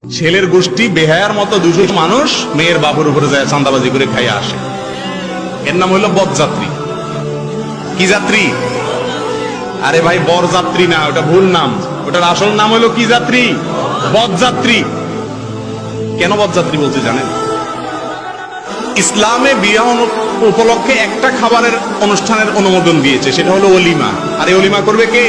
ছেলের গোষ্ঠী বেহায়ার মতো 200 মানুষ মেয়ের বাপের উপরে যায় চাঁদাবাজি করে খাইয়া আসে। এর নাম হইল বরযাত্রী। কি যাত্রী? আরে ভাই, বরযাত্রী না, ওটা ভুল নাম। ওটার আসল নাম হলো কি যাত্রী? বরযাত্রী। কেন বরযাত্রী বলতে জানেন? ইসলামে বিয়ে উপলক্ষে একটা খাবারের অনুষ্ঠানের অনুমোদন দিয়েছে, সেটা হলো অলিমা। আর এই অলিমা করবে কে?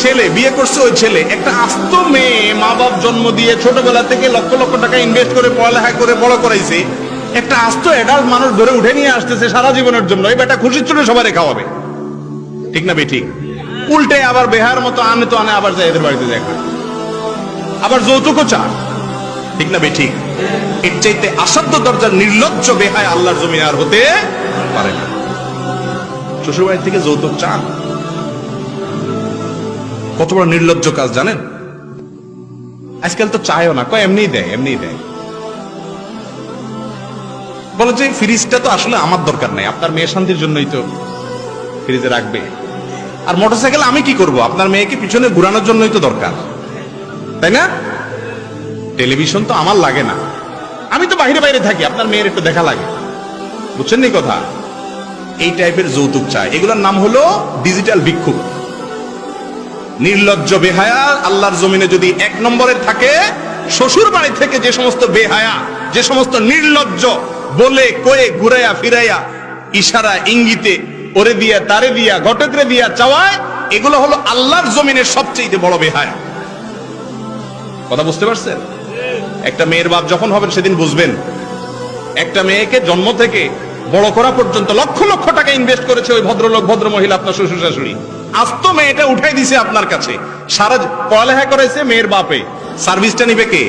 ছেলে। বিয়ে করছে ওই ছেলে। একটা আস্ত মেয়ে, মা বাপ জন্ম দিয়ে ছোটবেলা থেকে লক্ষ লক্ষ টাকা ইনভেস্ট করে পড়ালেখা করে বড় করাইছে, একটা আস্ত অ্যাডাল্ট মানুষ ধরে উঠে নিয়ে আসতেছে সারা জীবনের জন্য। এই বেটা খুশির চলে সবাই খাওয়াবে, ঠিক না বেঠিক? উল্টে আবার বেহার মতো আনে তো আনে, আবার যায় এদের বাড়িতে দেখা, আবার যৌতুকও চান, ঠিক না বেঠিক? এর চাইতে অসাধ্য দরজার নির্লজ্জ বেহায় আল্লাহর জমিনে আর হতে পারে না। শ্বশুর বাড়ি থেকে যৌতুক চান, কত বড় নির্লজ্জ কাজ জানেন? আজকাল তো চায়ও না, কয় এমনিই দেয়, এমনিই দেয়। বলে যে ফ্রিজটা তো আসলে আমার দরকার নাই, আপনার মেয়ের শান্তির জন্যই তো ফ্রিজে রাখবে। আর মোটরসাইকেল আমি কি করব? আপনার মেয়েকে পিছনে ঘুরানোর জন্যই তো দরকার, তাই না? টেলিভিশন তো আমার লাগে না, আমি তো বাইরে বাইরে থাকি, আপনার মেয়ের একটু দেখা লাগে। বুঝছেন নি কথা? এই টাইপের যৌতুক চায়, এগুলোর নাম হলো ডিজিটাল ভিক্ষুক। নির্লজ্জ বেহায়া আল্লাহর জমিনে যদি 1 নম্বরে থাকে, শ্বশুর বাড়ি থেকে যে সমস্ত বেহায়া, যে সমস্ত নির্লজ্জ বলে কয়ে ঘুরাইয়া ফিরাইয়া ইশারা ইঙ্গিতে ওরে দিয়া তারে দিয়া ঘটকরে দিয়া চাওয়ায়, এগুলো হলো আল্লাহর জমিনের সবচেয়ে বড় বেহায়া। কথা বুঝতে পারছেন? একটা মেয়ের বাপ যখন হবেন সেদিন বুঝবেন। একটা মেয়েকে জন্ম থেকে বড় করা পর্যন্ত লক্ষ লক্ষ টাকা ইনভেস্ট করেছে ওই ভদ্রলোক ভদ্র মহিলা, আপনার শ্বশুর শাশুড়ি। আস্ত মেয়েটা উঠাই দিছে আপনার কাছে, সারা পড়ালেখা করেছে মেয়ের বাপে। সার্ভিসটা নিবে কে?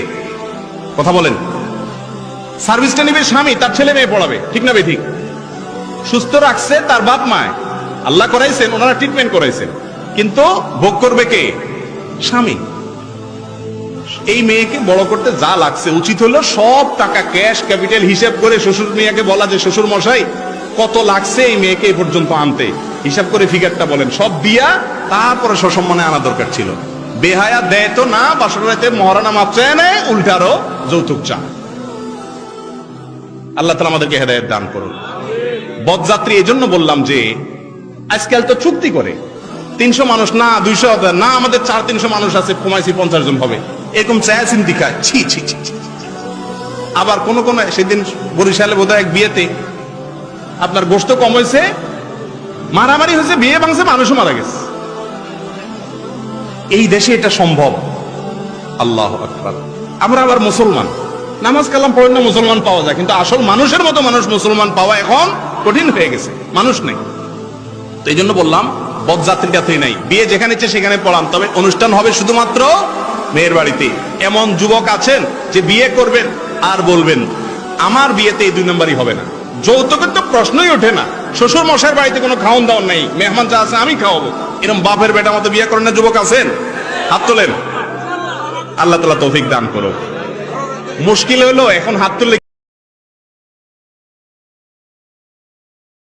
কথা বলেন। সার্ভিসটা নিবে স্বামী, তার ছেলে মেয়ে পড়াবে, ঠিক না বেঠিক? সুস্থ রাখছে তার বাপ মায়, আল্লাহ করাইছেন, ওনারা ট্রিটমেন্ট করাইছেন, কিন্তু ভোগ করবে কে? স্বামী। এই মেয়েকে বড় করতে যা লাগছে, উচিত হলো সব টাকা ক্যাশ ক্যাপিটাল হিসাব করে শ্বশুর মিয়াকে বলা যে শ্বশুর মশাই কত লাগছে এই মেয়েকে এ পর্যন্ত আনতে, হিসাব করে ফিগারটা বলেন, সব দিয়া তারপরে সসম্মানে আনা দরকার ছিল। বেহায়া দেয় তো না, বাসর রাতে মহারানা মাপচায় নেয়, উল্টারও যৌতুক চা। আল্লাহ তাআলা আমাদেরকে হেদায়েত দান করুন। বদযাত্রী এই জন্য বললাম যে আজকাল তো চুক্তি করে 300 মানুষ না, 200 না, আমাদের 400-300 মানুষ আছে, কমাইছি 50 জন হবে, এরকম চায়া চিন্তি খায়। ছি ছি ছি। আবার কোন কোন সেদিন বরিশালে বোধহয় এক বিয়েতে আপনার গোশত কম হয়েছে, মারামারি হয়েছে, বিয়ে ভাঙছে, মানুষও মারা গেছে। এই দেশে এটা সম্ভব? আল্লাহু আকবার। আমরা আবার মুসলমান, নামাজ কালাম পড়েন না, মুসলমান পাওয়া যায়, কিন্তু আসল মানুষের মতো মানুষ মুসলমান পাওয়া এখন কঠিন হয়ে গেছে, মানুষ নেই। তো এই জন্য বললাম বদযাত্রী টাত্রী নাই, বিয়ে যেখানে ইচ্ছে সেখানে পড়ান, তবে অনুষ্ঠান হবে শুধুমাত্র মেয়ের বাড়িতে। এমন যুবক আছেন যে বিয়ে করবেন আর বলবেন আমার বিয়েতে এই 2 নম্বরই হবে না, যৌতুকের তো প্রশ্নই ওঠে না, শ্বশুর মশাইয়ের বাড়িতে কোনো খাওয়ান দাওয়ান নাই, মেহমান যা আছে আমি খাওয়াবো, এরকম বাপের বেটা মতো বিয়ে করেন না যুবক আছেন? হাত তোলেন। আল্লাহ তাআলা তৌফিক দান করুন। মুশকিল হলো এখন হাত তুললে